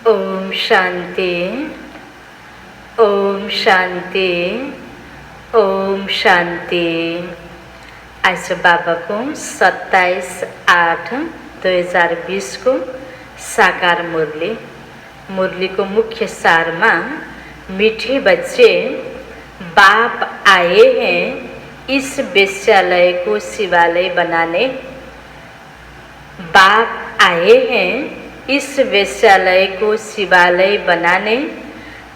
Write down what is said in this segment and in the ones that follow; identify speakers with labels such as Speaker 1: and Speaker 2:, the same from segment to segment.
Speaker 1: ओम शांति, ओम शांति, ओम शांति। आज बाबा को 27/8/2020 को साकार मुरली। मुरली को मुख्य सार में मीठे बच्चे, बाप आए हैं इस वेश्यालय को शिवालय बनाने। बाप आए हैं इस वेश्यालय को शिवालय बनाने।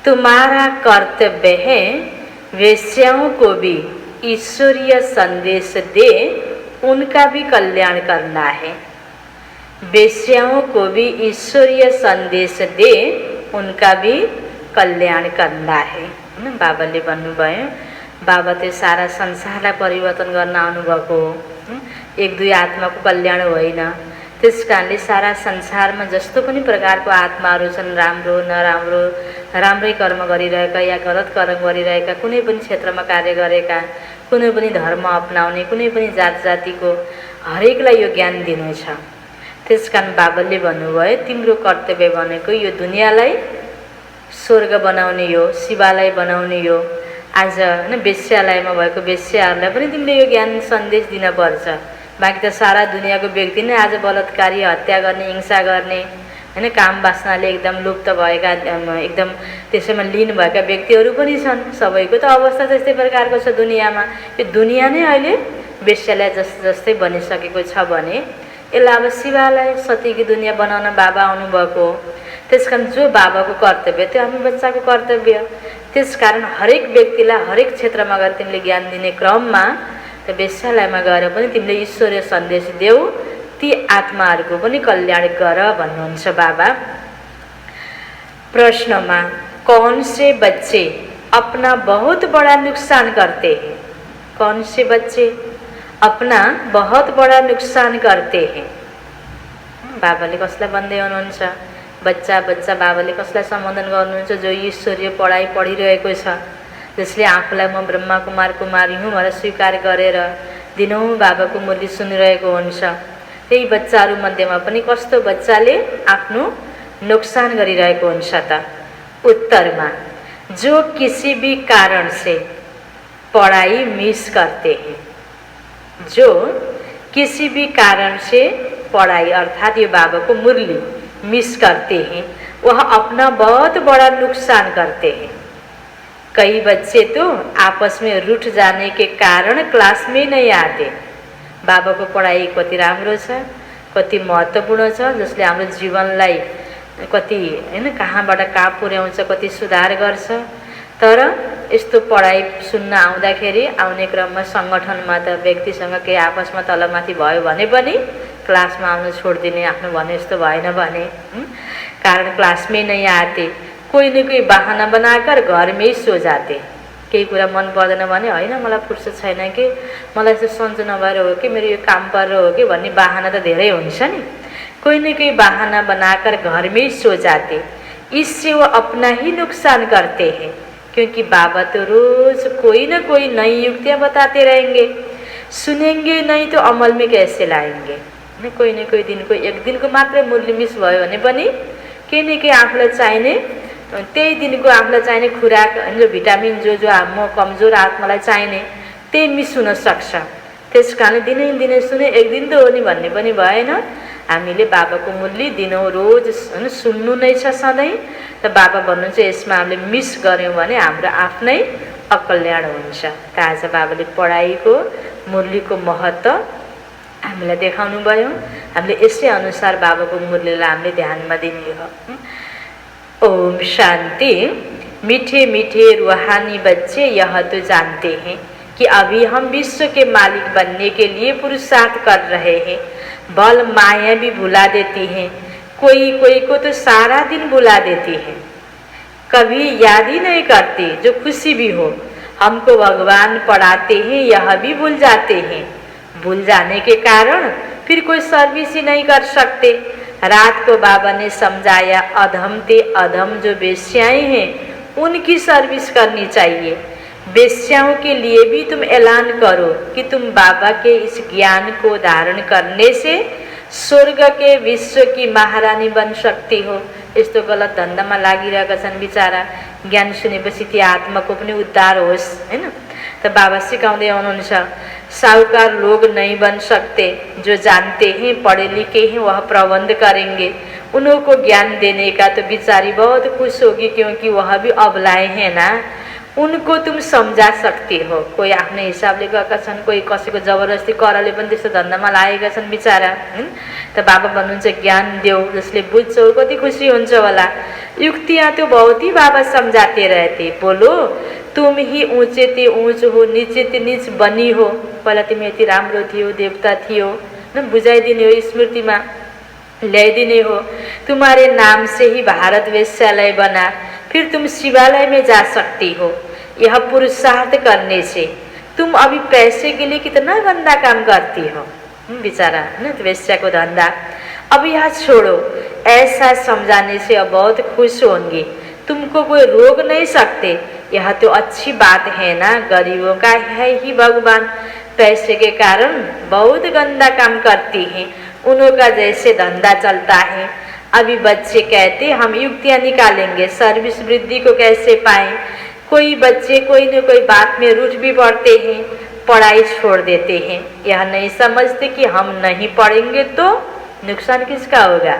Speaker 1: तुम्हारा कर्तव्य है वेश्याओं को भी ईश्वरीय संदेश दे, उनका भी कल्याण करना है। वेश्याओं को भी ईश्वरीय संदेश दे, उनका भी कल्याण करना है। बाबाले भन्नुभयो, बाबा तो सारा संसारलाई परिवर्तन गर्न आउनुभएको हो, एक दुई आत्माको कल्याण होइन। त्यस कारणले सारा संसारमा जस्तो पनि प्रकारको आत्माहरू छन्, राम्रो नराम्रो, राम्रै कर्म गरिरहेका या गलत कर्म गरिरहेका, कुनै पनि क्षेत्रमा कार्य गरेका, कुनै पनि धर्म अपनाउने, कुनै पनि जात जातिको, हरेकलाई यो ज्ञान दिनु छ। त्यसकारण बाबाले भन्नुभयो, तिम्रो कर्तव्य भनेको यो दुनियाँलाई स्वर्ग बनाउने हो, शिवालय बनाउने हो। आज हैन वेश्यालयमा भएको वेश्याहरूलाई पनि तिमीले यो ज्ञान सन्देश दिन पर्छ। बाँकी त सारा दुनियाँको व्यक्ति नै आज बलात्कारी, हत्या गर्ने, हिंसा गर्ने, हैन काम वासनाले एकदम लुप्त भएका, एकदम त्यसैमा लीन भएका व्यक्तिहरू पनि छन्। सबैको त अवस्था त्यस्तै प्रकारको छ दुनियाँमा। यो दुनियाँ नै अहिले वेश्यालय जस्तै बनिसकेको छ भने यसलाई अब शिवालय, सतीकी दुनियाँ बनाउन बाबा आउनुभएको हो। त्यसकारण जो बाबाको कर्तव्य त्यो हामी बच्चाको कर्तव्य। त्यसकारण हरेक व्यक्तिलाई हरेक क्षेत्रमा गएर तिमीले ज्ञान दिने क्रममा त वेश्यालयमा गएर पनि तिमीले ईश्वरीय सन्देश देऊ, ती आत्माहरूको पनि कल्याण गर भन्नुहुन्छ बाबा। प्रश्नमा कौन से बच्चे अपना बहुत बड़ा नुकसान करते हैं? कौन से बच्चे अपना बहुत बड़ा नुकसान करते हैं? बाबाले कसलाई भन्दै हुनुहुन्छ? बच्चा बच्चा बाबाले कसलाई सम्बोधन गर्नुहुन्छ? जो ईश्वरीय पढाइ पढिरहेको छ, जसले आफूलाई म ब्रह्मा कुमार कुमारी हुँ भनेर स्वीकार गरेर दिनौँ बाबाको मुरली सुनिरहेको हुन्छ। त्यही बच्चाहरू मध्येमा पनि कस्तो बच्चाले आफ्नो नुकसान गरिरहेको हुन्छ त? उत्तरमा जो किसी भी कारण से पढ़ाई मिस करते हैं, जो किसी भी कारण से पढ़ाई अर्थात ये बाबा को मुरली मिस करते हैं, वह अपना बहुत बड़ा नुकसान करते हैं। कई बच्चे तो आपस में रूठ जाने के कारण क्लास में नहीं आते। बाबा को पढ़ाई कति राम्रो छ, कति महत्त्वपूर्ण छ, जसले हाम्रो जीवनलाई कति हैन कहाँबाट कहाँ पुर्याउँछ, कति सुधार गर्छ। तर यस्तो पढाइ सुन्न आउँदाखेरि आउने क्रममा सङ्गठनमा त व्यक्तिसँग केही आपसमा तलमाथि भयो भने पनि क्लासमा आउन छोडिदिने, आफ्नो भने जस्तो भएन भने कारण क्लास में नहीं आते, कोई न कोई बहाना बनाकर घर में ही सो जाते। केही कुरा मन पर्दैन भने होइन मलाई फुर्सद छैन कि, मलाई चाहिँ सन्चो नभएर हो कि, मेरो यो काम परेर हो कि भन्ने बहाना त धेरै हुन्छ नि। कोई न कोई बहाना बनाकर घर में ही सो जाते, इससे वो अपना ही नुकसान करते हैं। क्योंकि बाबा तो रोज कोई न कोई नई युक्तियाँ बताते रहेंगे, सुनेंगे नहीं तो अमल में कैसे लाएंगे। कोही न कोही दिनको एक दिनको मात्रै मुरली मिस भयो भने पनि केही न केही आफूलाई चाहिने, त्यही दिनको आफूलाई चाहिने खुराक, जो भिटामिन जो म कमजोर आत्मालाई चाहिने त्यही मिस हुन सक्छ। त्यस कारणले दिनै दिनै सुने, एक दिन त हो नि भन्ने पनि भएन। हामीले बाबाको मुरली दिनौँ, रोज हैन सुन्नु नै छ सधैँ। त बाबा भन्नुहुन्छ यसमा हामीले मिस गऱ्यौँ भने हाम्रो आफ्नै अकल्याण हुन्छ। त आज बाबाले पढाइको मुरलीको महत्त्व हामीलाई देखाउनु भयो। हामीले यसै अनुसार बाबाको मुरलीलाई हामीले ध्यानमा दिने हो। ओम शांति। मीठे मीठे रूहानी बच्चे यह तो जानते हैं कि अभी हम विश्व के मालिक बनने के लिए पुरुषार्थ कर रहे हैं। बल माया भी भुला देती हैं, कोई कोई को तो सारा दिन भुला देती है, कभी याद ही नहीं करती जो खुशी भी हो। हमको भगवान पढ़ाते हैं यह भी भूल जाते हैं। भूल जाने के कारण फिर कोई सर्विस ही नहीं कर सकते। रात को बाबा ने समझाया, अधम ते अधम जो वेश्याएं हैं उनकी सर्विस करनी चाहिए। वेश्याओं के लिए भी तुम ऐलान करो कि तुम बाबा के इस ज्ञान को धारण करने से स्वर्ग के विश्व की महारानी बन सकती हो। यस्तो गलत धन्दामा लागिरहेका छन् बिचारा। ज्ञान सुनेपछि ती आत्माको पनि उद्धार होस् हैन। त बाबा सिकाउँदै आउनुहुन्छ, साहूकार लोग नहीं बन सकते, जो जानते हैं पढ़े लिखे हैं वह प्रबंध करेंगे। उनको ज्ञान देने का तो बेचारी बहुत खुश होगी, क्योंकि वह भी अबलाएं हैं ना, उनको तुम समझा सकते हो। कोही आफ्नै हिसाबले गएका छन्, कोही कसैको जबरजस्ती करले पनि त्यस्तो धन्दामा लागेका छन् बिचारा हैन। त बाबा भन्नुहुन्छ ज्ञान देऊ, जसले बुझ्छ कति खुसी हुन्छ होला। युक्तियाँ तो बहुत ही बाबा समझाते रहते, बोलो तुम ही ऊंचे ते ऊंच हो, नीचे ते नीच बनी हो। पहिला तिमी यति राम्रो थियो, देवता थियो न, बुझाइदिने हो, स्मृतिमा ल्याइदिने हो। तुम्हारे नाम से ही भारत वेश्यालय बना, फिर तुम शिवालय में जा सकती हो। यह पुरुषार्थ करने से तुम अभी पैसे के लिए कितना गंदा काम करती हो बेचारा है ना, वेश्या को धंधा। अब यह छोड़ो, ऐसा समझाने से अब बहुत खुश होंगे, तुमको कोई रोक नहीं सकते। यह तो अच्छी बात है ना, गरीबों का है ही भगवान, पैसे के कारण बहुत गंदा काम करती हैं, उनका जैसे धंधा चलता है। अभी बच्चे कहते हम युक्तियाँ निकालेंगे, सर्विस वृद्धि को कैसे पाएं। कोई बच्चे कोई न कोई बात में रूठ भी पड़ते हैं, पढ़ाई छोड़ देते हैं। यह नहीं समझते कि हम नहीं पढ़ेंगे तो नुकसान किसका होगा,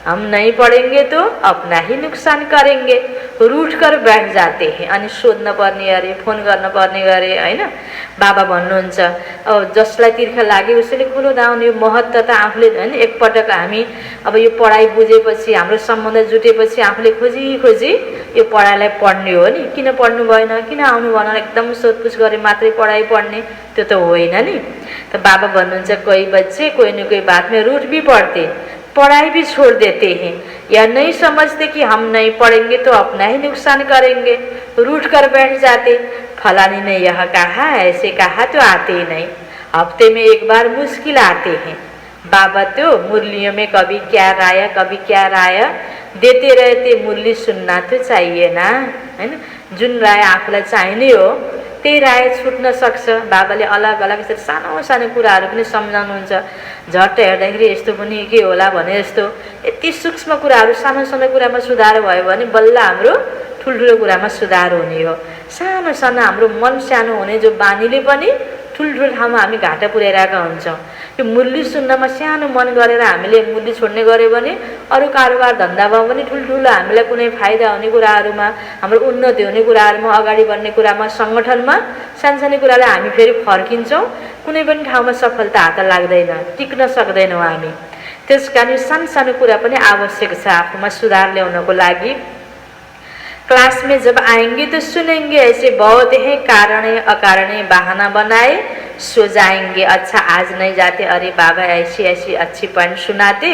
Speaker 1: हम नहीं पढ़ेंगे तो अपना ही नुकसान करेंगे, रूठ कर बैठ जाते हैं। अनि सोध्न पर्ने अरे, फोन गर्न पर्ने गरे हैन। बाबा भन्नुहुन्छ अब जसलाई तीर्ख लाग्यो उसैले खुलो दाउन। यो महत्त्व त आफूले हैन, एकपटक हामी अब यो पढाइ बुझेपछि, हाम्रो सम्बन्ध जुटेपछि आफूले खोजी खोजी यो पढाइलाई पढ्ने हो नि। किन पढ्नु भएन, किन आउनु भएन, एकदम सोधपुछ गरे मात्रै पढाइ पढ्ने, त्यो त होइन नि। त बाबा भन्नुहुन्छ कोही बच्चे कोई न कोई बात में रूठ भी पड़ते, पढ़ाई भी छोड़ देते हैं। यह नहीं समझते कि हम नहीं पढ़ेंगे तो अपना ही नुकसान करेंगे, रूठ कर बैठ जाते। फलानी ने यह कहा, ऐसे कहा तो आते ही नहीं, हफ्ते में एक बार मुश्किल आते हैं। बाबा तो मुरलियों में कभी क्या राय कभी क्या राय देते रहते, मुरली सुनना तो चाहिए ना हैन। जुन राय आफूलाई चाहिने हो त्यही राय छुट्न सक्छ। बाबाले अलग अलग यसरी सानो सानो कुराहरू पनि सम्झाउनुहुन्छ। झट्ट हेर्दाखेरि यस्तो पनि के होला भने जस्तो यति सूक्ष्म कुराहरू सानो सानो कुरामा सुधार भयो भने बल्ल हाम्रो ठुल्ठुलो कुरामा सुधार हुने हो। सानो सानो हाम्रो मन सानो हुने जो बानीले पनि ठुल्ठुलो ठाउँमा हामी घाटा पुर्याइरहेका हुन्छौँ। यो मुरली सुन्नमा सानो मन गरेर हामीले मुरली छोड्ने गऱ्यो भने अरू कारोबार धन्दामा पनि ठुल्ठुलो हामीलाई कुनै फाइदा हुने कुराहरूमा, हाम्रो उन्नति हुने कुराहरूमा, अगाडि बढ्ने कुरामा, सङ्गठनमा सानसानो कुरालाई हामी फेरि फर्किन्छौँ। कुनै पनि ठाउँमा सफलता हात लाग्दैन, टिक्न सक्दैनौँ हामी। त्यसकारण सानसानो कुरा पनि आवश्यक छ आफूमा सुधार ल्याउनको लागि। क्लास में जब आएंगे तो सुनेंगे, ऐसे बहुत है कारणे अकारणे बहाना बनाए सो जाएंगे। अच्छा आज नहीं जाते, अरे बाबा ऐसी ऐसी अच्छी पॉइंट सुनाते,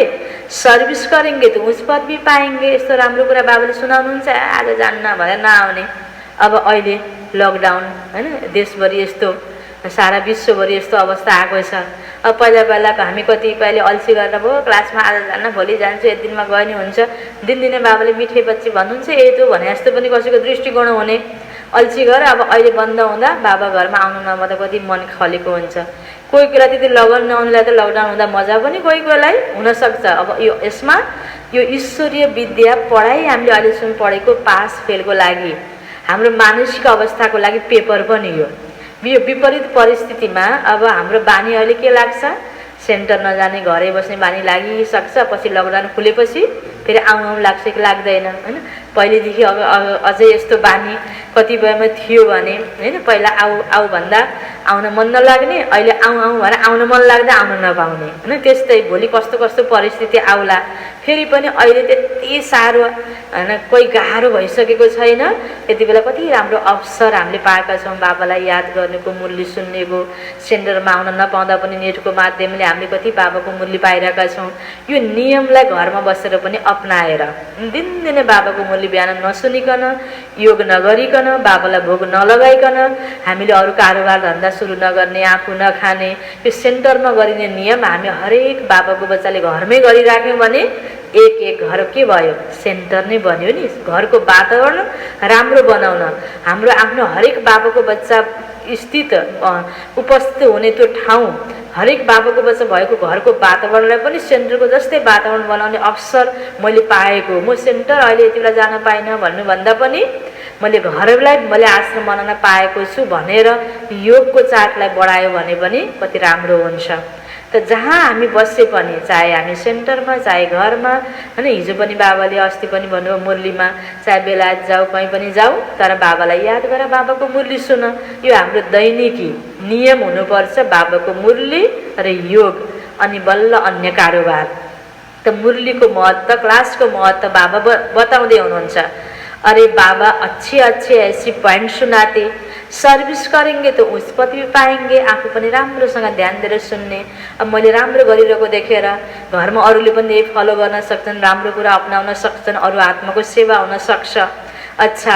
Speaker 1: सर्विस करेंगे तो उस पर भी पाएंगे। यस्तो राम्रो कुरा बाबाले सुनाउनुहुन्छ, आज जान्न भनेर नआउने। अब अहिले लकडाउन हैन, देशभरि यस्तो सारा विश्वभरि यस्तो अवस्था आएको छ। अब पहिला पहिलाको हामी कतिपयले अल्छी गरेर भयो क्लासमा आज जान्न, भोलि जान्छु, एक दिनमा गए नि हुन्छ। दिनदिनै बाबाले मिठे बच्ची भन्नुहुन्छ, यही त भने जस्तो पनि कसैको दृष्टिकोण हुने। अल्छी गरेर अब अहिले बन्द हुँदा बाबा घरमा आउनु नभए कति मन खलेको हुन्छ। कोही बेला त्यति लगन नहुनेलाई त लकडाउन हुँदा मजा पनि कोही कोहीलाई हुनसक्छ। अब यसमा यो ईश्वरीय विद्या पढाइ हामीले अहिलेसम्म पढेको पास फेलको लागि, हाम्रो मानसिक अवस्थाको लागि पेपर पनि हो। यो विपरीत परिस्थितिमा अब हाम्रो बानी अहिले के लाग्छ, सेन्टर नजाने घरै बस्ने बानी लागिसक्छ। पछि लकडाउन खुलेपछि फेरि आउँ लाग्छ कि लाग्दैन हैन। पहिलेदेखि अझै यस्तो बानी कतिपयमा थियो भने हैन, पहिला आऊ आऊ भन्दा आउन मन नलाग्ने, अहिले आउँ आउँ भनेर आउन मन लाग्दा आउन नपाउने हैन। त्यस्तै भोलि कस्तो कस्तो परिस्थिति आउला। फेरि पनि अहिले त्यति साह्रो हैन, कोही गाह्रो भइसकेको छैन। त्यति बेला कति राम्रो अवसर हामीले पाएका छौँ बाबालाई याद गर्नेको, मुरली सुन्नेको। सेन्टरमा आउन नपाउँदा पनि नेटको माध्यमले हामीले कति बाबाको मुरली पाइरहेका छौँ। यो नियमलाई घरमा बसेर पनि अपनाएर दिनदिनै बाबाको मुरली बिहान नसुनिकन, योग नगरिकन, बाबालाई भोग नलगाइकन हामीले अरू कारोबार धन्दा सुरु नगर्ने, आफू नखाने, यो सेन्टरमा गरिने नियम हामी हरेक बाबाको बच्चाले घरमै गरिराख्यौँ भने एक एक घर के भयो, सेन्टर नै बन्यो नि। घरको वातावरण राम्रो बनाउन हाम्रो आफ्नो हरेक बाबाको बच्चा स्थित उपस्थित हुने त्यो ठाउँ हरेक बाबाको बच्चा भएको घरको वातावरणलाई पनि सेन्टरको जस्तै वातावरण बनाउने अवसर मैले पाएको। म सेन्टर अहिले यति बेला जान पाइनँ भन्नुभन्दा पनि मैले घरलाई मैले आश्रम बनाउन पाएको छु भनेर योगको चार्टलाई बढायो भने पनि कति राम्रो हुन्छ। त जहाँ हामी बसे पनि, चाहे हामी सेन्टरमा चाहे घरमा, होइन, हिजो पनि बाबाले अस्ति पनि भन्नुभयो मुरलीमा, चाहे बेलायत जाऊ कहीँ पनि जाऊ तर बाबालाई याद गर, बाबाको मुरली सुन। यो हाम्रो दैनिकी नियम हुनुपर्छ, बाबाको मुरली र योग, अनि बल्ल अन्य कारोबार। त मुरलीको महत्त्व, क्लासको महत्त्व बाबा बताउँदै हुनुहुन्छ। अरे बाबा अच्छे अच्छे ऐसी पॉइंट सुनाते, सर्भिस करेंगे तो उस पद भी पाएंगे। आफू पनि राम्रोसँग ध्यान दिएर सुन्ने। अब मैले राम्रो गरिरहेको देखेर घरमा अरूले पनि यही फलो गर्न सक्छन्, राम्रो कुरा अपनाउन सक्छन्, अरू आत्माको सेवा हुन सक्छ। अच्छा,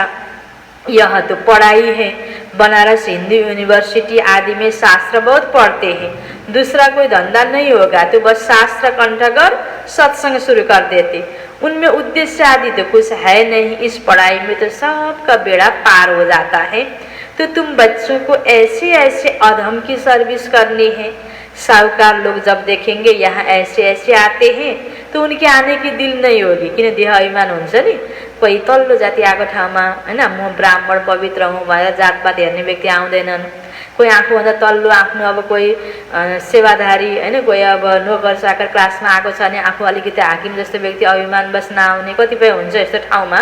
Speaker 1: यह तो पढ़ाई है, बनारस हिंदू यूनिवर्सिटी आदि में शास्त्र बहुत पढ़ते हैं, दूसरा कोई धंधा नहीं होगा तो बस शास्त्र कंठ कर सत्संग शुरू कर देते, उनमें उद्देश्य आदि तो कुछ है नहीं, इस पढ़ाई में तो सबका बेड़ा पार हो जाता है। तो तुम बच्चों को ऐसे ऐसे अधम की सर्विस करनी है। साहूकार लोग जब देखेंगे यहाँ ऐसे ऐसे आते हैं तो उनके आने की दिल नहीं होगी, किन देह अभिमान हुन्छ नि। कोही तल्लो जाति आएको ठाउँमा, होइन, म ब्राह्मण पवित्र हुँ भनेर जातपात हेर्ने व्यक्ति आउँदैनन्। कोही आफूभन्दा तल्लो आफ्नो अब कोही सेवाधारी, होइन, कोही अब नोकर चाकर क्लासमा आएको छ भने आफू अलिकति हाकिम जस्तो व्यक्ति अभिमान बस्न आउने कतिपय हुन्छ यस्तो ठाउँमा।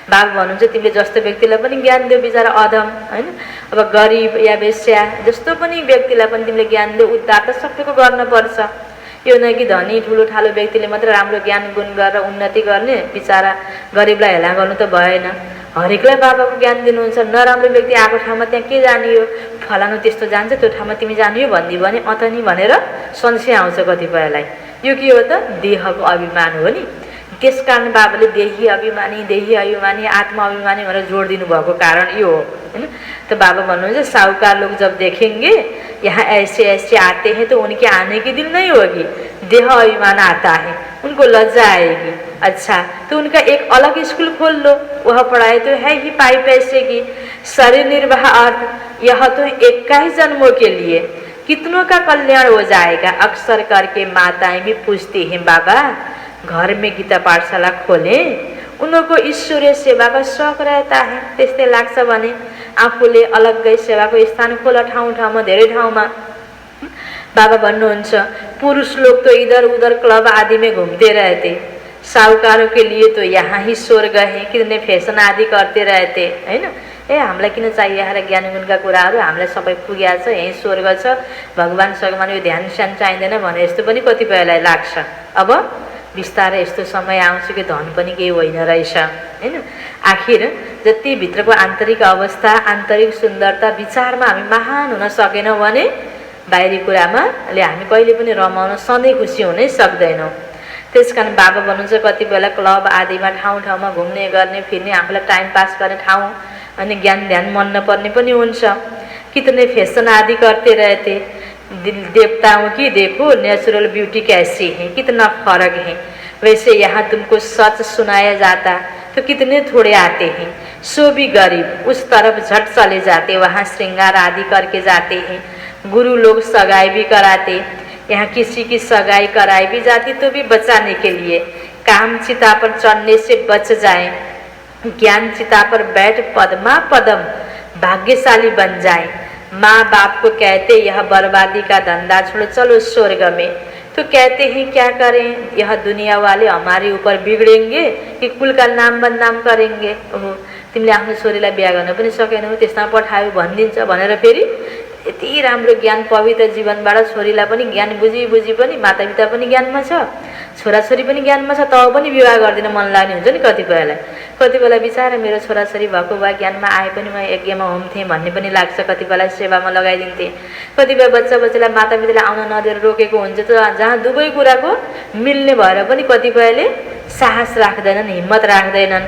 Speaker 1: बाबा भन्नुहुन्छ तिमीले जस्तो व्यक्तिलाई पनि ज्ञान देऊ, बिचरा अधम, होइन, अब गरिब या वेश्या जस्तो पनि व्यक्तिलाई पनि तिमीले ज्ञान देऊ। उद्धार त सबैको गर्नुपर्छ, यो नै कि धनी ठुलो ठालो व्यक्तिले मात्र राम्रो ज्ञान गुण गरेर उन्नति गर्ने, बिचरा गरिबलाई हेला गर्नु त भएन। हरेकलाई बाबाको ज्ञान दिनुहुन्छ। नराम्रो व्यक्ति आएको ठाउँमा त्यहाँ के जानियो, फलानु त्यस्तो जान्छ त्यो ठाउँमा तिमी जानियो भनिदियो भने अतनी भनेर संशय आउँछ कतिपयलाई। यो के हो त, देहको अभिमान हो नि। त्यसकारण बाबाले देही अभिमानी आत्मा अभिमानी भनेर जोड दिनुभएको कारण यो हो, होइन। तो बाबा भन्नुहुन्छ साहूकार लोग जब देखेंगे यहाँ ऐसे ऐसे आते हैं तो उनके आने की दिल नहीं होगी, देह अभिमान आता है, उनको लज्जा आएगी। अच्छा, तो उनका एक अलग स्कूल खोल लो, वह पढ़ाई तो है ही पाई पैसे की, शरीर निर्वाह अर्थ, यह तो 21 जन्मों के लिए, कितनों का कल्याण हो जाएगा। अक्सर करके माताएं भी पूछती हैं बाबा घर में गीता पाठशाला खोलें, उनको ईश्वरीय सेवा का शौक रहता है। त्यस्तै लाग्छ भने आफूले अलग्गै सेवाको स्थान खोल, ठाउँ ठाउँमा, धेरै ठाउँमा। बाबा भन्नुहुन्छ पुरुष लोग तो इधर उधर क्लब आदि में घूमते रहते, साहूकारों के लिए तो यहाँ ही स्वर्ग है, कितने फैसन आदि करते रहते, होइन। हामीलाई किन चाहिए ज्ञान गुणका कुराहरू, हामीलाई सबै पुगेको छ, यही स्वर्ग छ, भगवान सगवान यो ध्यान स्यान चाहिँदैन भने यस्तो पनि कतिपयलाई लाग्छ। अब बिस्तारै यस्तो समय आउँछ कि धन पनि केही होइन रहेछ, होइन। आखिर जति भित्रको आन्तरिक अवस्था, आन्तरिक सुन्दरता, विचारमा हामी महान हुन सकेनौँ भने बाहिरी कुरामा हामी कहिले पनि रमाउन, सधैँ खुसी हुनै सक्दैनौँ। त्यसकारण बाबा भन्नुहुन्छ कति बेला क्लब आदिमा ठाउँ ठाउँमा घुम्ने गर्ने फिर्ने, आफूलाई टाइम पास गर्ने ठाउँ, अनि ज्ञान ध्यान मन नपर्ने पनि हुन्छ। कितने फैशन आदि करते रहते, देवताओं की देखो नेचुरल ब्यूटी कैसी है, कितना फर्क है। वैसे यहाँ तुमको सच सुनाया जाता तो कितने थोड़े आते हैं, सो भी गरीब उस तरफ झट चले जाते, वहाँ श्रृंगार आदि करके जाते हैं। गुरु लोग सगाई भी कराते, यहाँ किसी की सगाई कराई भी जाती तो भी बचाने के लिए, काम चिता पर चढ़ने से बच जाए, ज्ञान चिता पर बैठ पद्मा पदम भाग्यशाली बन जाए। माँ बाप को कहते यह बर्बादी का धंधा छोड़ो, चलो स्वर्ग में। तो कहते हैं क्या करें, यह दुनिया वाले हमारे ऊपर बिगड़ेंगे कि कुल का नाम बदनाम करेंगे। ओहो, तिमीले आफ्नो छोरीलाई बिहा गर्न पनि सकेनौ, त्यसमा पठायो भनिदिन्छ भनेर फेरि यति राम्रो ज्ञान पवित्र जीवनबाट छोरीलाई पनि ज्ञान बुझी पनि मातापिता पनि ज्ञानमा छ, छोराछोरी पनि ज्ञानमा छ, तब पनि विवाह गर्दिन मन लाग्ने हुन्छ नि कतिपयलाई। कतिपयलाई बिचारा मेरो छोराछोरी भएको भए ज्ञानमा आए पनि म यज्ञमा हुन्थेँ भन्ने पनि लाग्छ, कतिपयलाई सेवामा लगाइदिन्थेँ। कतिपय बच्चालाई मातापिताले आउन नदिएर रोकेको हुन्छ, त जहाँ दुवै कुराको मिल्ने भएर पनि कतिपयले साहस राख्दैनन्, हिम्मत राख्दैनन्,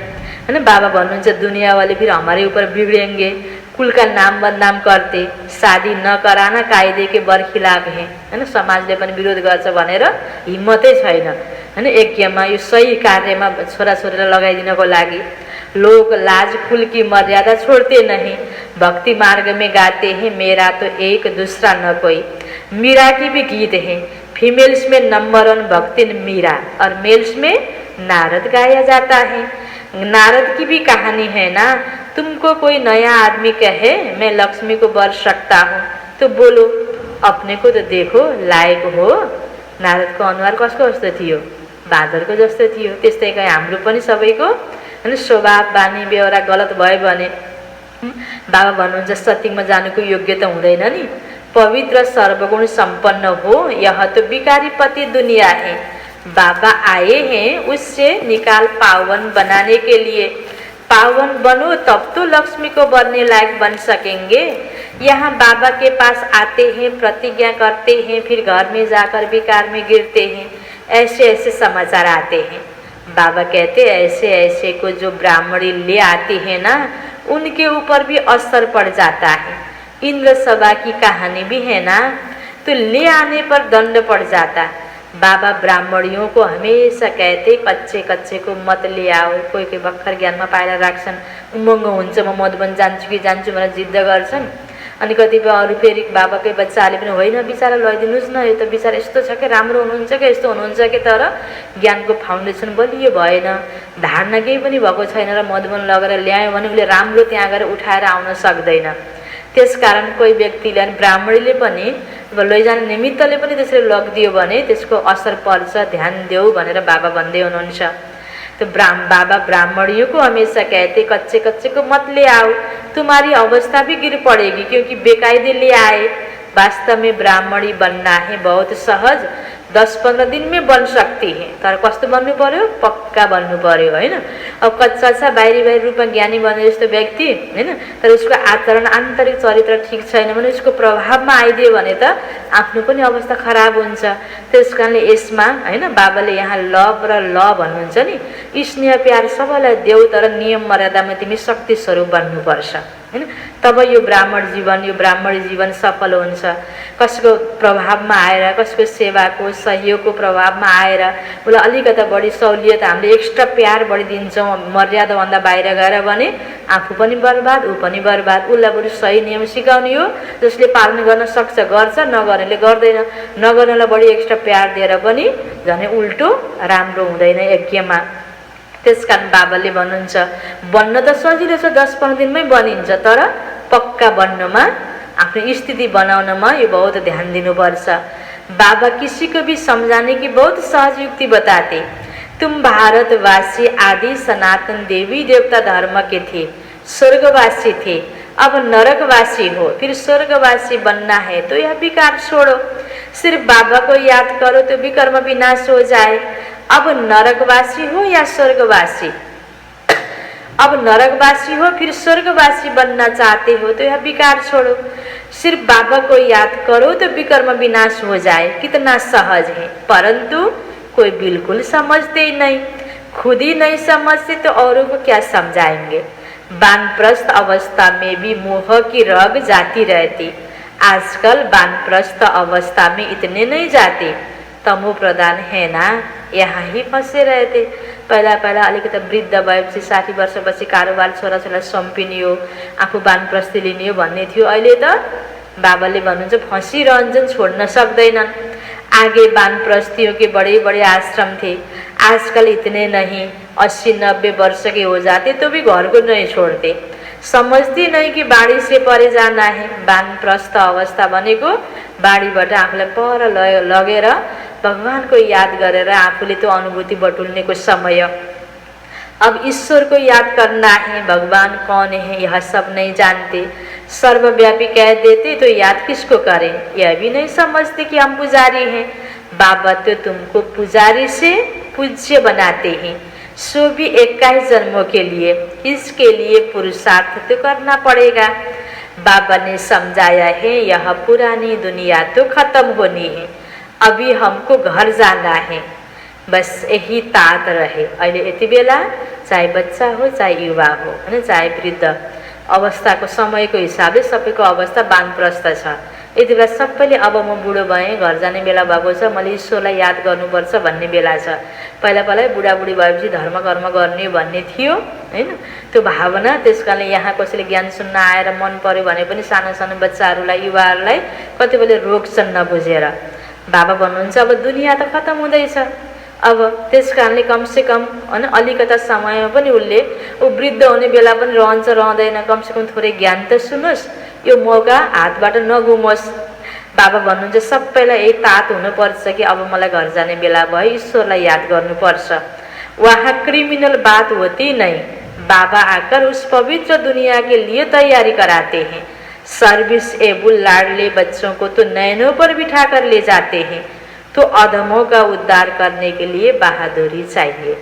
Speaker 1: होइन। बाबा भन्नुहुन्छ दुनिया वाले फिर हमारे ऊपर बिगड़ेंगे, कुल का नाम बदनाम करते, शादी न कराना कायदे के बरखिलाफ है, होइन। समाजले पनि विरोध गर्छ भनेर हिम्मतै छैन, होइन, यज्ञमा यो सही कार्यमा छोराछोरीलाई लगाइदिनको लागि। लोग लाज कुल की मर्यादा छोड़ते नहीं, भक्ति मार्ग में गाते हैं मेरा तो एक दूसरा न कोई। मीरा की भी गीत है, फीमेल्स में नंबर 1 भक्ति मीरा और मेल्स में नारद गाया जाता है। नारद की भी कहानी है ना, तुमको कोई नया आदमी कहे मैं लक्ष्मी को बरस सकता हूँ तो बोलो अपने को तो देखो लायक हो। नारदको अनुहार कसको जस्तो थियो, बाँदरको जस्तो थियो। त्यस्तै गरी हाम्रो पनि सबैको हैन स्वभाव बानी बेहोरा गलत भयो भने बाबा भन्नुहुन्छ सत्संगमा जानुको योग्यता हुँदैन नि। पवित्र सर्वगुण संपन्न हो, यह तो बिकारी पति दुनिया है। बाबा आए हैं उससे निकाल पावन बनाने के लिए। पावन बनो तब तो लक्ष्मी को बनने लायक बन सकेंगे। यहाँ बाबा के पास आते हैं, प्रतिज्ञा करते हैं, फिर घर में जाकर विकार में गिरते हैं। ऐसे ऐसे समाचार आते हैं। बाबा कहते ऐसे ऐसे को जो ब्राह्मणी ले आती है ना, उनके ऊपर भी असर पड़ जाता है। इंद्र सभा की कहानी भी है ना, तो ले आने पर दंड पड़ जाता। बाबा ब्राह्मणियों को हमेशा कहते कच्चे कच्चे को मत ले आओ। कोही कोही भर्खर ज्ञानमा पाएर राख्छन्, उमङ्ग हुन्छ म मधुबन जान्छु कि जान्छु भनेर जिद्द गर्छन्। अनि कतिपय अरू फेरि बाबाकै बच्चाले पनि होइन बिचारा लैदिनुहोस् न, यो त बिचारा यस्तो छ कि राम्रो हुनुहुन्छ कि यस्तो हुनुहुन्छ कि, तर ज्ञानको फाउन्डेसन बलियो भएन, धारणा केही पनि भएको छैन र मधुबन लगेर ल्यायो भने उसले राम्रो त्यहाँ गएर उठाएर आउन सक्दैन। त्यसकारण कोही व्यक्तिले ब्राह्मणीले पनि लैजाने निमित्तले पनि त्यसरी लगिदियो भने त्यसको असर पर्छ, ध्यान देऊ भनेर बाबा भन्दै हुनुहुन्छ। तो बाबा ब्राह्मणियों को हमेशा कहते कच्चे कच्चे को मत ले आओ, तुम्हारी अवस्था भी गिर पड़ेगी क्योंकि बेकायदे ले आए। वास्तव में ब्राह्मणी बनना है बहुत सहज, 10-15 दिन में बन सकती है, तर कस्तो बन्नु पर्यो, पक्का बन्नु पर्यो हैन। अब कच्चा छ बाहिरी बाहिरी रूपमा ज्ञानी बने जस्तो व्यक्ति हैन, तर उसको आचरण आन्तरिक चरित्र ठीक छैन भने उसको प्रभावमा आइदियो भने त आफ्नो पनि अवस्था खराब हुन्छ। त्यसकारणले यसमा हैन बाबाले यहाँ लभ र ल भन्नुहुन्छ नि, स्नेह प्यार सबैलाई देऊ तर नियम मर्यादामा तिमी शक्ति स्वरूप बन्नुपर्छ हैन। तब यो ब्राह्मण जीवन सफल हुन्छ। कसको प्रभावमा आएर, कसको सेवाको सहयोगको प्रभावमा आएर उसलाई अलिकता बढी सहुलियत हामीले एक्स्ट्रा प्यार बढी दिन्छौँ मर्यादाभन्दा बाहिर गएर भने आफू पनि बर्बाद, ऊ पनि बर्बाद। उसलाई बरु सही नियम सिकाउने हो, जसले पालन गर्न सक्छ गर्छ, नगर्नेले गर्दैन। नगर्नेलाई बढी एक्स्ट्रा प्यार दिएर पनि झनै उल्टो राम्रो हुँदैन यज्ञमा। त्यसकारण बाबाले भन्नुहुन्छ बन्न त सजिलो छ, 10-15 दिनमै बनिन्छ, तर पक्का बन्नमा आफ्नो स्थिति बनाउनमा यो बहुत ध्यान दिनुपर्छ। बाबा किसी को भी समझाने की बहुत सहज युक्ति बताते। तुम भारतवासी आदि सनातन देवी देवता धर्म के थे, स्वर्गवासी थे, अब नरकवासी हो, फिर स्वर्गवासी बनना है तो यह विकार छोड़ो। सिर्फ बाबा को याद करो तो विकर्म विनाश हो जाए। अब नरकवासी हो या स्वर्गवासी, अब नरकवासी हो फिर स्वर्गवासी बनना चाहते हो तो यह विकार छोड़ो। सिर्फ बाबा को याद करो तो विकर्म विनाश हो जाए। कितना सहज है, परंतु कोई बिल्कुल समझते ही नहीं। खुद ही नहीं समझते तो औरों को क्या समझाएंगे। वानप्रस्थ अवस्था में भी मोह की रग जाती रहती। आजकल वानप्रस्थ अवस्था में इतने नहीं जाते, तमो प्रधान है ना, यहाँ ही फंसे रहते। पहिला पहिला अलिकति वृद्ध भएपछि 60 वर्षपछि कारोबार छोराछोरीलाई सम्पिने हो, आफू वानप्रस्थी लिने हो भन्ने थियो। अहिले त बाबाले भन्नुहुन्छ फँसिरहन्छन्, छोड्न सक्दैनन्। आगे वानप्रस्थियों के बड़े बड़े आश्रम थे, आजकल इतने नहीं। 80-90 वर्ष के हो जाते तो भी घर को नहीं छोड़ते। समझते नहीं कि बाड़ी से परे जाना है। वानप्रस्थ अवस्था भनेको बाड़ीबाट आफूलाई पर लगेर भगवानको याद गरेर आफूले त्यो अनुभूति बटुल्नेको समय। अब ईश्वर को याद करना है, भगवान कौन है यह सब नहीं जानते। सर्वव्यापी कह देते तो याद किसको करें, यह भी नहीं समझते कि हम पुजारी हैं। बाबा तो तुमको पुजारी से पूज्य बनाते हैं, सो भी 21 जन्मों के लिए। इसके लिए पुरुषार्थ तो करना पड़ेगा। बाबा ने समझाया है यह पुरानी दुनिया तो खत्म होनी है, अभी हमको घर जाना है, बस यही तात रहे। अहिले यति बेला चाहे बच्चा हो चाहे युवा हो हैन, चाहे वृद्ध अवस्थाको समयको हिसाबले सबैको अवस्था वानप्रस्थ छ। यति बेला सबैले अब म बुढो भएँ, घर जाने बेला भएको छ, मैले ईश्वरलाई याद गर्नुपर्छ भन्ने बेला छ। पहिला पहिला बुढाबुढी भएपछि धर्म कर्म गर्ने भन्ने थियो हैन, त्यो भावना। त्यस कारणले यहाँ कसैले ज्ञान सुन्न आएर मन पर्यो भने पनि सानो सानो बच्चाहरूलाई, युवाहरूलाई कति बेला रोक्छन् नबुझेर। बाबा भन्नुहुन्छ अब दुनियाँ त खतम हुँदैछ, अब त्यस कारणले कमसेकम हैन अलिकता समयमा पनि उसले वृद्ध हुने बेला पनि रहन्छ रहँदैन, कमसेकम थोरै ज्ञान त सुनोस्, यो मौका हातबाट नगुमोस्। बाबा भन्नुहुन्छ सबैलाई यही तात हुनुपर्छ कि अब मलाई घर जाने बेला भयो, ईश्वरलाई याद गर्नुपर्छ। वहाँ क्रिमिनल बात होती नहीं, बाबा आकर उस पवित्र दुनिया के लिए तैयारी कराते हैं। सर्विस एबल लाडले बच्चों को तो नैनों पर बिठा कर ले जाते हैं, तो अधमों का उद्धार करने के लिए बहादुरी चाहिए।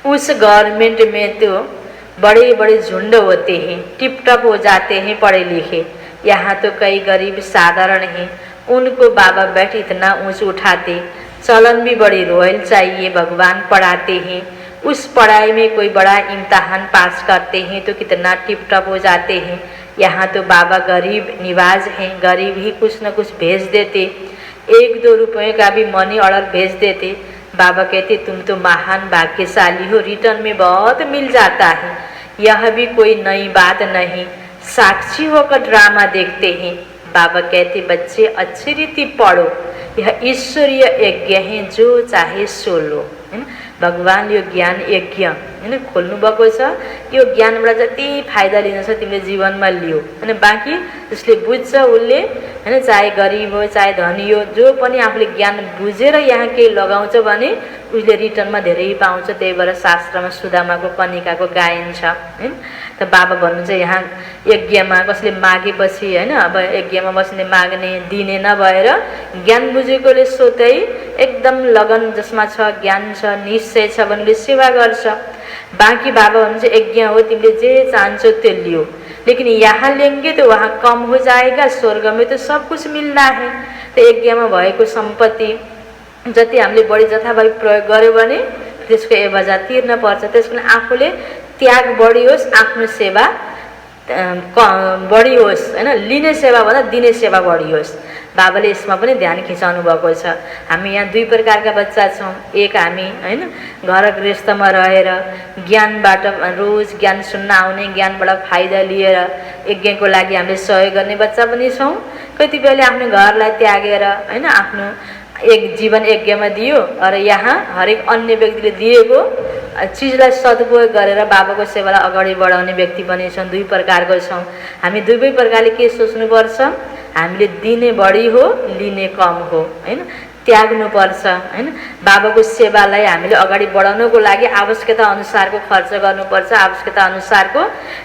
Speaker 1: उस गवर्नमेंट में तो बड़े बड़े झुंड होते हैं, टिप टप हो जाते हैं पढ़े लिखे। यहाँ तो कई गरीब साधारण हैं, उनको बाबा बैठ इतना ऊंच उठाते। चलन भी बड़ी रॉयल चाहिए, भगवान पढ़ाते हैं। उस पढ़ाई में कोई बड़ा इम्तहान पास करते हैं तो कितना टिप टप हो जाते हैं। यहाँ तो बाबा गरीब निवाज हैं, गरीब ही कुछ न कुछ भेज देते, 1-2 रुपये का भी मनी ऑर्डर भेज देते। बाबा कहते तुम तो महान भाग्यशाली हो, रिटर्न में बहुत मिल जाता है। यह भी कोई नई बात नहीं, साक्षी होकर ड्रामा देखते हैं। बाबा कहते बच्चे अच्छी रीति पढ़ो, यह ईश्वरीय यज्ञ है, जो चाहे सो लो। हैन, भगवान यो ज्ञान यज्ञ हैन खोल्नु भएको छ, यो ज्ञानबाट जति फाइदा लिन छ तिमीले जीवनमा लियो। हैन, बाँकी जसले बुझ्छ उसले हैन, चाहे गरिब हो चाहे धनी हो, जो पनि आफूले ज्ञान बुझेर यहाँ केही लगाउँछ भने उसले रिटर्नमा धेरै पाउँछ। त्यही भएर शास्त्रमा सुदामाको कनिकाको गायन छ। हैन, त बाबा भन्नुहुन्छ यहाँ यज्ञमा कसले मागेपछि हैन, अब यज्ञमा बस्ने माग्ने दिने नभएर ज्ञान बुझेकोले सोतै एकदम लगन जसमा छ, ज्ञान छ, निश्चय छ भने उसले सेवा गर्छ। बाँकी बाबा भन्नुहुन्छ यज्ञ हो, तिमीले जे चाहन्छौ त्यो लियो, लेकिन यहाँ लेंगे तो वहाँ कम हो जाएगा, स्वर्ग में तो सब कुछ मिलना है। तो यज्ञमा भएको सम्पत्ति जति हामीले बढी जथाभावी प्रयोग गर्यो भने त्यसको एवजा तिर्न पर्छ। त्यसकारण आफूले त्याग बढी होस्, आफ्नो सेवा बढी होस्। हैन, लिने सेवा भन्दा दिने सेवा बढी होस्। बाबाले यसमा पनि ध्यान खिचाउनु भएको छ। हामी यहाँ 2 प्रकारका बच्चा छौँ। एक हामी हैन घर गृहस्थमा रहेर ज्ञानबाट रोज ज्ञान सुन्न आउने, ज्ञानबाट फाइदा लिएर यज्ञको लागि हामीले सहयोग गर्ने बच्चा पनि छौँ। कति बेला आफ्नो घरलाई त्यागेर हैन आफ्नो एक जीवन यज्ञमा दियो, र यहाँ हरेक अन्य व्यक्तिले दिएको चिजलाई सदुपयोग गरेर बाबाको सेवालाई अगाडि बढाउने व्यक्ति पनि छन्। 2 प्रकारको छौँ हामी। 2 प्रकारले के सोच्नुपर्छ, हामीले दिने बढी हो, लिने कम हो। हैन, त्याग्नुपर्छ। हैन, बाबाको सेवालाई हामीले अगाडि बढाउनको लागि आवश्यकता अनुसारको खर्च गर्नुपर्छ, आवश्यकता अनुसारको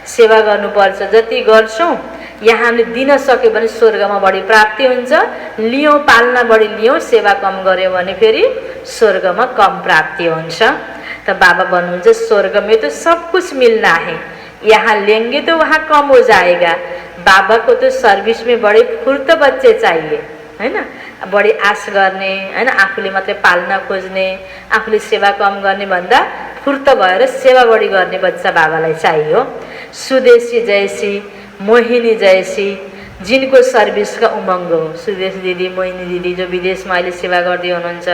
Speaker 1: सेवा गर्नुपर्छ। जति गर्छौँ यहाँ हामीले दिन सक्यो भने स्वर्गमा बढी प्राप्ति हुन्छ। लियौँ पालना बढी लियौँ, सेवा कम गर्यो भने फेरि स्वर्गमा कम प्राप्ति हुन्छ। तो बाबा भन्नुहुन्छ स्वर्ग में तो सब कुछ मिलना है, यहाँ लेंगे तो वहाँ कम हो जाएगा। बाबा को तो सर्विस में बड़े फुर्त बच्चे चाहिए, है ना, बड़ी आश गर्ने, हैन, आफूले मात्रै पाल्न खोज्ने, आफूले सेवा कम गर्ने भन्दा फुर्त भएर सेवा बढी गर्ने बच्चा बाबालाई चाहियो। सुदेशी जैसी, मोहिनी जैसी, जिनको सर्भिस का उमंग हो। सुदेश दिदी, मोहिनी दिदी जो विदेश में अहिले सेवा गर्दै हुनुहुन्छ,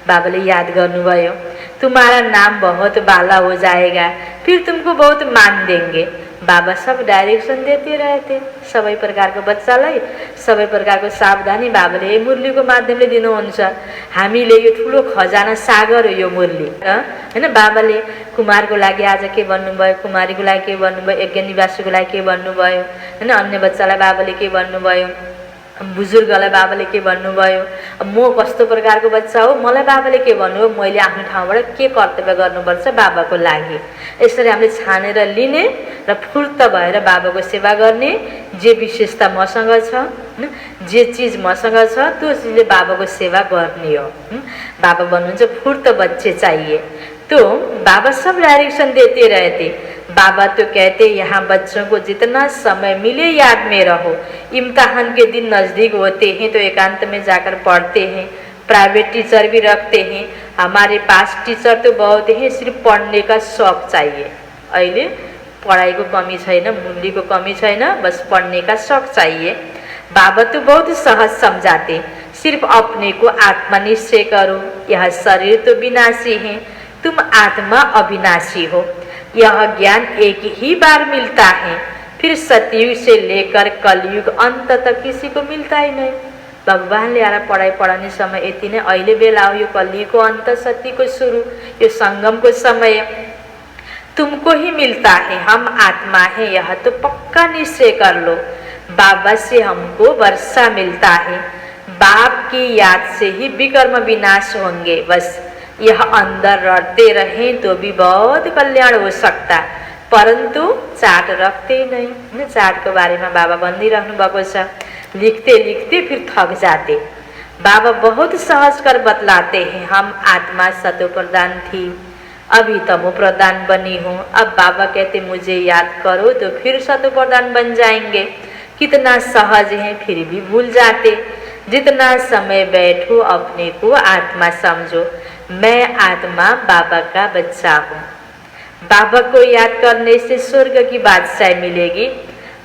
Speaker 1: बाबाले याद गर्नुभयो। तुम्हारा नाम बहुत बाला हो जाएगा, फिर तुमको बहुत मान देंगे। बाबा सब डाइरेक्सन देते रहते सबै प्रकारको बच्चालाई, सबै प्रकारको सावधानी बाबाले मुरलीको माध्यमले दिनुहुन्छ। हामीले यो ठुलो खजाना सागर हो यो मुरली, हैन। बाबाले कुमारको लागि आज के भन्नुभयो, कुमारीको लागि के भन्नुभयो, यज्ञ निवासीको लागि के भन्नुभयो, हैन, अन्य बच्चालाई बाबाले के भन्नुभयो, बुजुर्गलाई बाबाले के भन्नुभयो, म कस्तो प्रकारको बच्चा हो, मलाई बाबाले के भन्नुभयो, मैले आफ्नो ठाउँबाट के कर्तव्य गर्नुपर्छ बाबाको लागि। यसरी हामीले छानेर लिने र फुर्त भएर बाबाको सेवा गर्ने। जे विशेषता मसँग छ, जे चीज मसँग छ, त्यो चीजले बाबाको सेवा गर्ने हो। बाबा भन्नुहुन्छ फुर्त बच्चे चाहिए। तो बाबा सब डायरेक्शन देते रहते। बाबा तो कहते यहाँ बच्चों को जितना समय मिले याद में रहो। इम्तिहान के दिन नज़दीक होते हैं तो एकांत में जाकर पढ़ते हैं। प्राइवेट टीचर भी रखते हैं, हमारे पास टीचर तो बहुत हैं, सिर्फ पढ़ने का शौक चाहिए। अहिले पढ़ाई को कमी छैन, मुरली को कमी छैन, बस पढ़ने का शौक चाहिए। बाबा तो बहुत सहज समझाते, सिर्फ अपने को आत्मा निश्चय करो। यह शरीर तो विनाशी है, तुम आत्मा अविनाशी हो। यह ज्ञान एक ही बार मिलता है, फिर सतयुग से लेकर कलयुग अंत तक किसी को मिलता ही नहीं। भगवान ल्याएर पढाइ पढाउने समय यति नै, अहिले बेला हो, यो कलियुगको अंत, सत्यको सुरु, यो संगम को समय तुमको ही मिलता है। हम आत्मा है, यह तो पक्का निश्चय कर लो। बाबा से हमको वर्षा मिलता है, बाप की याद से ही विकर्म विनाश होंगे। बस यह अंदर रटते रहें तो भी बहुत कल्याण हो सकता, परंतु चाट रखते नहीं। चाट के बारे में बाबा भनिरहनु भएको छ, लिखते लिखते फिर थक जाते। बाबा बहुत सहज कर बतलाते हैं, हम आत्मा सतो प्रधान थी, अभी तमो प्रधान बनी हूँ। अब बाबा कहते मुझे याद करो तो फिर सतो प्रधान बन जाएंगे। कितना सहज है, फिर भी भूल जाते। जितना समय बैठो अपने को आत्मा समझो, मैं आत्मा बाबा का बच्चा हूँ। बाबा को याद करने से स्वर्ग की बादशाही मिलेगी।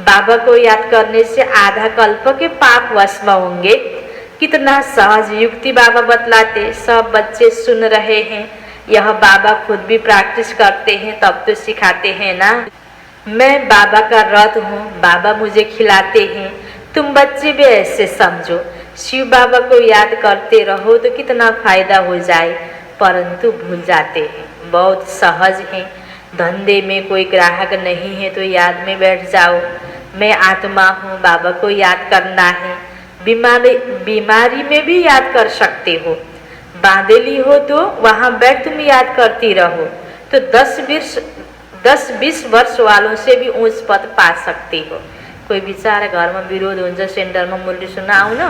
Speaker 1: बाबा को याद करने से आधा कल्प के पाप वश होंगे। कितना सहज युक्ति बाबा बतलाते, सब बच्चे सुन रहे हैं। यह बाबा खुद भी प्रैक्टिस करते हैं तब तो सिखाते हैं ना। मैं बाबा का रथ हूँ, बाबा मुझे खिलाते हैं। तुम बच्चे भी ऐसे समझो, शिव बाबा को याद करते रहो तो कितना फायदा हो जाए, परंतु भूल जाते हैं। बहुत सहज है, धंधे में कोई ग्राहक नहीं है तो याद में बैठ जाओ, मैं आत्मा हूँ, बाबा को याद करना है। बीमारी में भी याद कर सकते हो, बांधेली हो तो वहाँ बैठ तुम याद करती रहो तो 10-20 वर्ष वालों से भी ऊंच पद पा सकती हो। कोही बिचारा घरमा विरोध हुन्छ, सेन्टरमा मुरली सुन्न आउन,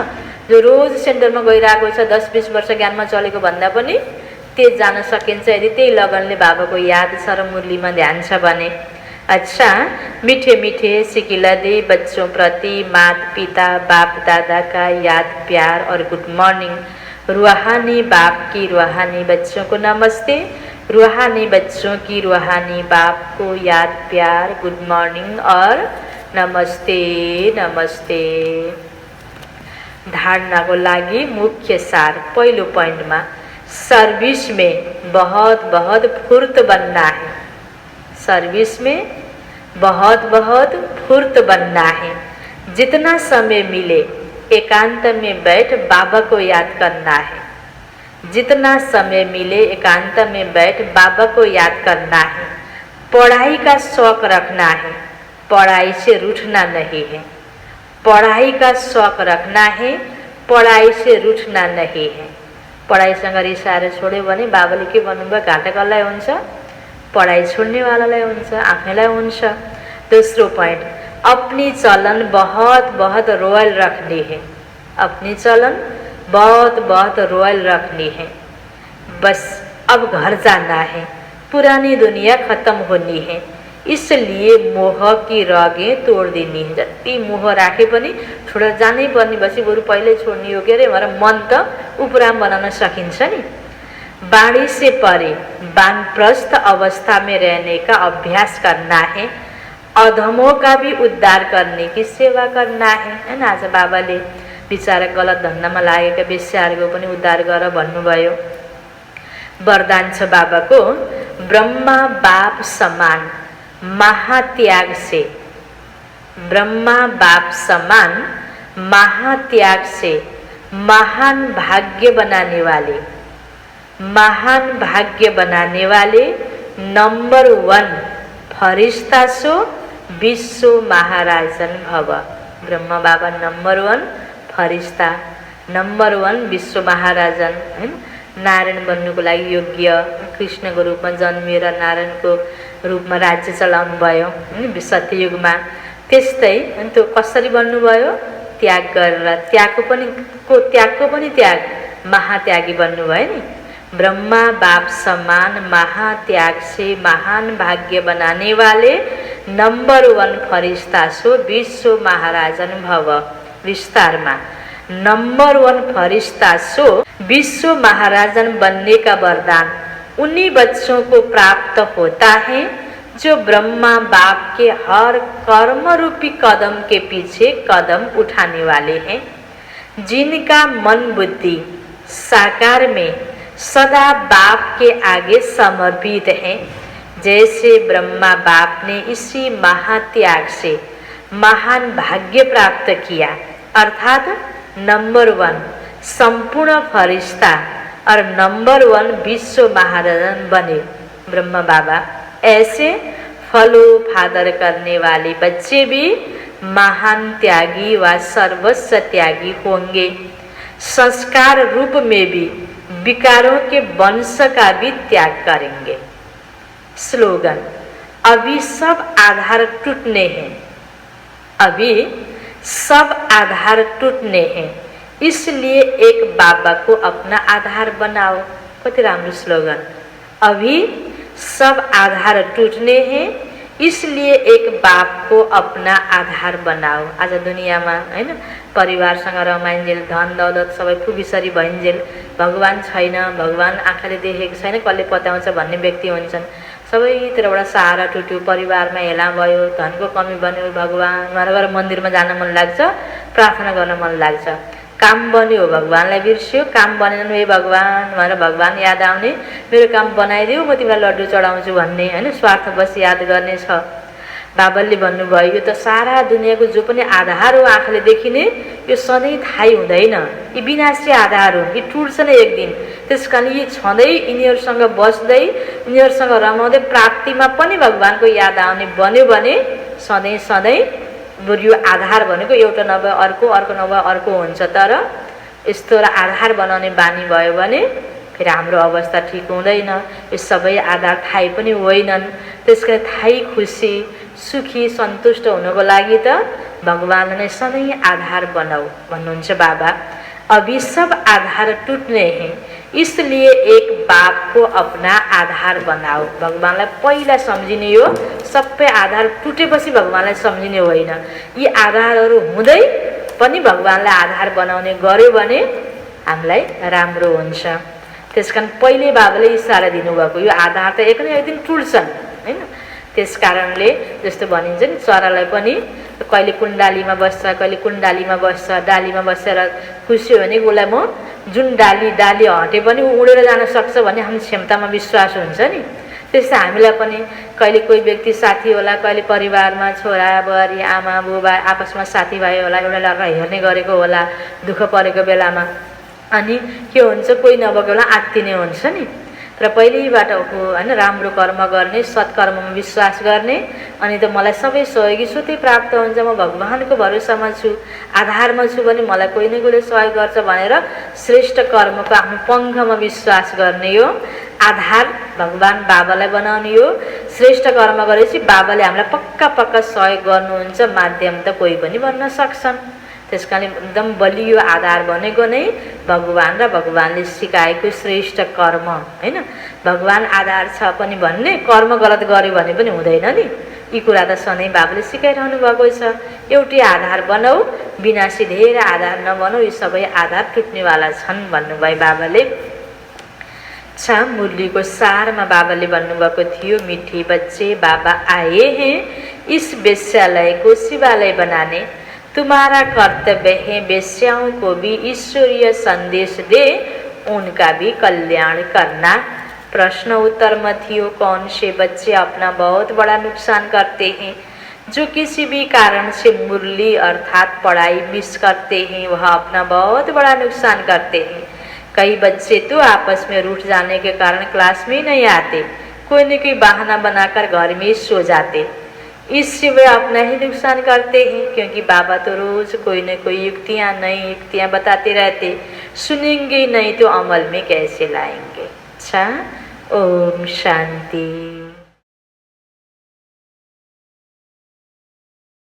Speaker 1: जो रोज सेन्टरमा गइरहेको छ, 10-20 वर्ष ज्ञानमा चलेको भन्दा पनि तेज जान सकिन्छ यदि त्यही लगनले बाबाको याद छ र मुरलीमा ध्यान छ भने। अच्छा, मीठे मीठे सिकिलदे बच्चों प्रति माता पिता बाप दादा का याद प्यार और गुड मॉर्निंग। रूहानी बाप की रूहानी बच्चों को नमस्ते, रूहानी बच्चों की रूहानी बाप को याद प्यार गुड मॉर्निंग और नमस्ते नमस्ते। धारणा को लागि मुख्य सार, पहिलो पॉइंटमा सर्विस में बहुत बहुत फुर्त बनना है। सर्विस में बहुत बहुत फुर्त बनना है। जितना समय मिले एकांत में बैठ बाबा को याद करना है। जितना समय मिले एकांत में बैठ बाबा को याद करना है। पढ़ाई का शौक रखना है, पढ़ाई से रूठना नहीं है। पढ़ाई का शौक रखना है, पढ़ाई से रूठना नहीं है। पढाइसँग रिसाएर छोड्यो भने बाबाले के भन्नुभयो, घाटा कसलाई हुन्छ? पढ़ाई छोड़ने वालालाई हुन्छ, आफैलाई हुन्छ। दोस्रो पॉइंट, अपनी चलन बहुत बहुत रॉयल रखनी है। अपनी चलन बहुत बहुत रॉयल रखनी है। बस अब घर जाना है, पुरानी दुनिया खत्म होनी है, इसलिए मोह की रगें तोड़ देनी है। जति मोह राखे पनि छोडेर जानै पर्ने भएपछि बरु पहिल्यै छोड्ने हो के अरे, हमारा मन त उपराम बनाउन सकिन्छ नि। बाणी से परे वानप्रस्थ अवस्था में रहने का अभ्यास करना है। अधमों का भी उद्धार करने की सेवा करना है। आज बाबाले बिचारा गलत धन्दामा लागेका बेस्याहरूको पनि उद्धार गर भन्नुभयो। वरदान छ बाबाको, ब्रह्मा बाप समान महात्याग से, ब्रह्मा बाप समान महात्याग से महान भाग्य बनाने वाले, महान भाग्य बनाने वाले नंबर 1 फरिश्ता सो विश्व महाराजन भव। ब्रह्मा बाबा नंबर 1 फरिश्ता, नंबर 1 विश्व महाराजन हैन। नारायण बन्नुको लागि योग्य, कृष्णको रूपमा जन्मिएर नारायणको रूपमा राज्य चलाउनु भयो सत्ययुगमा। त्यस्तै अनि त्यो कसरी बन्नुभयो? त्याग गरेर, त्यागको पनि त्याग, महात्यागी बन्नुभयो नि। ब्रह्मा बाप समान महात्याग से महान भाग्य बनाने वाले नंबर 1 फरिश्ता सो विश्व महाराजन भव। विस्तारमा नंबर 1 फरिश्ता सो विश्व महाराजन बनने का वरदान उन्हीं बच्चों को प्राप्त होता है जो ब्रह्मा बाप के हर कर्म रूपी कदम के पीछे कदम उठाने वाले हैं। जिनका मन बुद्धि साकार में सदा बाप के आगे समर्पित है, जैसे ब्रह्मा बाप ने इसी महात्याग से महान भाग्य प्राप्त किया, अर्थात नंबर 1 संपूर्ण फरिश्ता और नंबर 1 विश्व महाराजन बने ब्रह्मा बाबा। ऐसे फलोपादर करने वाले बच्चे भी महान त्यागी व सर्वस्व त्यागी होंगे। संस्कार रूप में भी विकारों के वंश का भी त्याग करेंगे। स्लोगन, अभी सब आधार टूटने हैं, अभी सब आधार टूटने हैं, इसलिए एक बाबा को अपना आधार बनाओ। कति राम्रो स्लोगन, अभी सब आधार टूटने हैं, इसलिए एक बाप को अपना आधार बनाओ। आज दुनियाँमा हैन परिवारसँग रमाइन्जेल, धन दौलत सबै फुबिसरी भइन्जेल, भगवान छैन, भगवान आँखाले देखेको छैन, कसले पत्याउँछ भन्ने व्यक्ति हुन्छन्। सबैतिरबाट सहारा टुट्यो, परिवारमा हेला भयो, धनको कमी बन्यो, भगवान उहाँ गएर मन्दिरमा जान मन लाग्छ, प्रार्थना गर्न मन लाग्छ। काम बन्यो भगवानलाई बिर्स्यो, काम बनेन हे भगवान भनेर भगवान याद आउने, मेरो काम बनाइदेऊ म तिमीलाई लड्डु चढाउँछु भन्ने हैन स्वार्थवश याद गर्ने छ। बाबाले भन्नुभयो यो त सारा दुनियाँको जो पनि आधार हो आँखाले देखिने, यो सधैँ थाहै हुँदैन, यी विनाशी आधार हुन्, यी टुट्छन् एक दिन। त्यसकारण यी छँदै यिनीहरूसँग बस्दै यिनीहरूसँग रमाउँदै प्राप्तिमा पनि भगवानको याद आउने बन्यो भने सधैँ सधैँ बरु यो आधार भनेको एउटा नभए अर्को, अर्को नभए अर्को हुन्छ। तर यस्तो र आधार बनाउने बानी भयो भने फेरि हाम्रो अवस्था ठिक हुँदैन। यो सबै आधार थाहै पनि होइनन्। त्यसकारण थाहै खुसी सुखी सन्तुष्ट हुनको लागि त भगवान नै सधैँ आधार बनाऊ भन्नुहुन्छ बाबा। अभी सब आधार टूटने हैं, इसलिए एक बाप को अपना आधार बनाओ। भगवानलाई पहिला सम्झिने हो, सबै आधार टुटेपछि भगवानलाई सम्झिने होइन। यी आधारहरू हुँदै पनि भगवानलाई आधार बनाउने गर्यो भने हामीलाई राम्रो हुन्छ। त्यसकारण पहिले बाबाले इसारा दिनुभएको यो आधार त एक न एक दिन टुट्छन् हैन। त्यसकारणले जस्तो भनिन्छ नि चरालाई पनि कहिले कुण्डालीमा बस्छ, कहिले कुण्डालीमा बस्छ, डालीमा बसेर खुसी हो भने उसलाई म जुन डाली हटे पनि उडेर जान सक्छ भन्ने हाम्रो क्षमतामा विश्वास हुन्छ नि। त्यस्तै हामीलाई पनि कहिले कोही व्यक्ति साथी होला, कहिले परिवारमा छोरा बुहारी आमा बुबा आपसमा साथीभाइ होला, एउटा अर्का हेर्ने गरेको होला दुःख परेको बेलामा, अनि के हुन्छ कोही नभएको बेला आत्तिने हुन्छ नि। तर पहिल्यैबाट हैन राम्रो कर्म गर्ने, सत्कर्ममा विश्वास गर्ने, अनि त मलाई सबै सहयोगी स्वतै प्राप्त हुन्छ, म भगवानको भरोसामा छु, आधारमा छु भने मलाई कोही न कोहीले सहयोग गर्छ भनेर श्रेष्ठ कर्मको आफ्नो पङ्खमा विश्वास गर्ने हो। आधार भगवान बाबालाई बनाउने हो। श्रेष्ठ कर्म गरेपछि बाबाले हामीलाई पक्का पक्का सहयोग गर्नुहुन्छ, माध्यम त कोही पनि बन्न सक्छन्। त्यसकारण एकदम बलियो आधार भनेको नै भगवान र भगवानले सिकाएको श्रेष्ठ कर्म हैन। भगवान आधार छ पनि भन्ने कर्म गलत गर्यो भने पनि हुँदैन नि। यी कुरा त सधैँ बाबाले सिकाइरहनु भएको छ। एउटै आधार बनाऊ, विनाशी धेरै आधार नबनाऊ, यी सबै आधार टुट्नेवाला छन् भन्नुभयो बाबाले। मुरलीको सारमा बाबाले भन्नुभएको थियो, मिठी बच्चे बाबा आए हैं इस वेश्यालय को शिवालय बनाने, तुम्हारा कर्तव्य है वेश्याओं को भी ईश्वरीय संदेश दे, उनका भी कल्याण करना। प्रश्न उत्तर में थियो, कौन से बच्चे अपना बहुत बड़ा नुकसान करते हैं, जो किसी भी कारण से मुरली अर्थात पढ़ाई मिस करते हैं, वह अपना बहुत बड़ा नुकसान करते हैं। कई बच्चे तो आपस में रूठ जाने के कारण क्लास में नहीं आते, कोई न कोई बहाना बनाकर घर में सो जाते, इससे वे अपना ही नुकसान करते हैं। क्योंकि बाबा तो रोज कोई न कोई युक्तियाँ नई युक्तियाँ बताते रहते, सुनेंगे नहीं तो अमल में कैसे लाएंगे। अच्छा, ओम शांति।